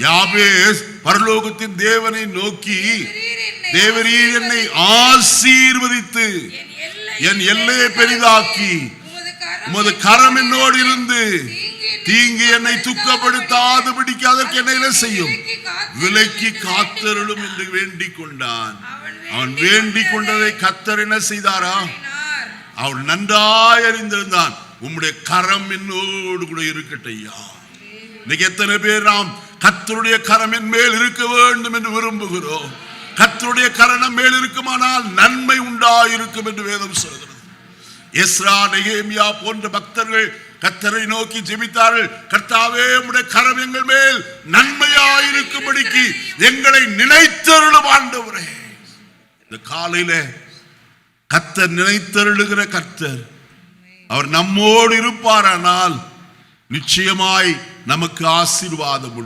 யாபேஸ் பரலோகத்தின் தேவனை நோக்கி, தேவரீர் என்னை ஆசீர்வதித்து என் எல்லையை பெரிதாக்கி உமது கரம் என்னோடு இருந்து தீங்கு என்னை துக்கப்படுத்தாதபடிக்கு அதற்கு என்ன செய்யும், விலக்கி காத்தருளும் என்று வேண்டிக் கொண்டான். அவன் வேண்டிக் கொண்டதை கர்த்தர் என்ன செய்தாரா? அவன் நன்றாய் அறிந்திருந்தான். உம்முடைய கரம் என்னோடு கூட இருக்கட்டையா. இன்னைக்கு எத்தனை பேர் நாம் கர்த்தருடைய கரம் என் மேல் இருக்க வேண்டும் என்று விரும்புகிறோம். கர்த்தருடைய கரம் மேல் இருக்குமானால் நன்மை உண்டாயிருக்கும் என்று வேதம் சொல்கிறது. எஸ்ரா, நெகேமியா போன்ற பக்தர்கள் கர்த்தரை நோக்கி ஜெபித்தார்கள். கர்த்தாவே, உம்முடைய கரம் எங்கள் மேல் நன்மையாயிருக்கும்படிக்கு எங்களை நினைத்தருளும் ஆண்டவரே. இந்த காலையில கர்த்தர் நினைத்தருளுகிற கர்த்தர். அவர் நம்மோடு இருப்பாரானால் நிச்சயமாய் நமக்கு ஆசீர்வாதம் உண்டு.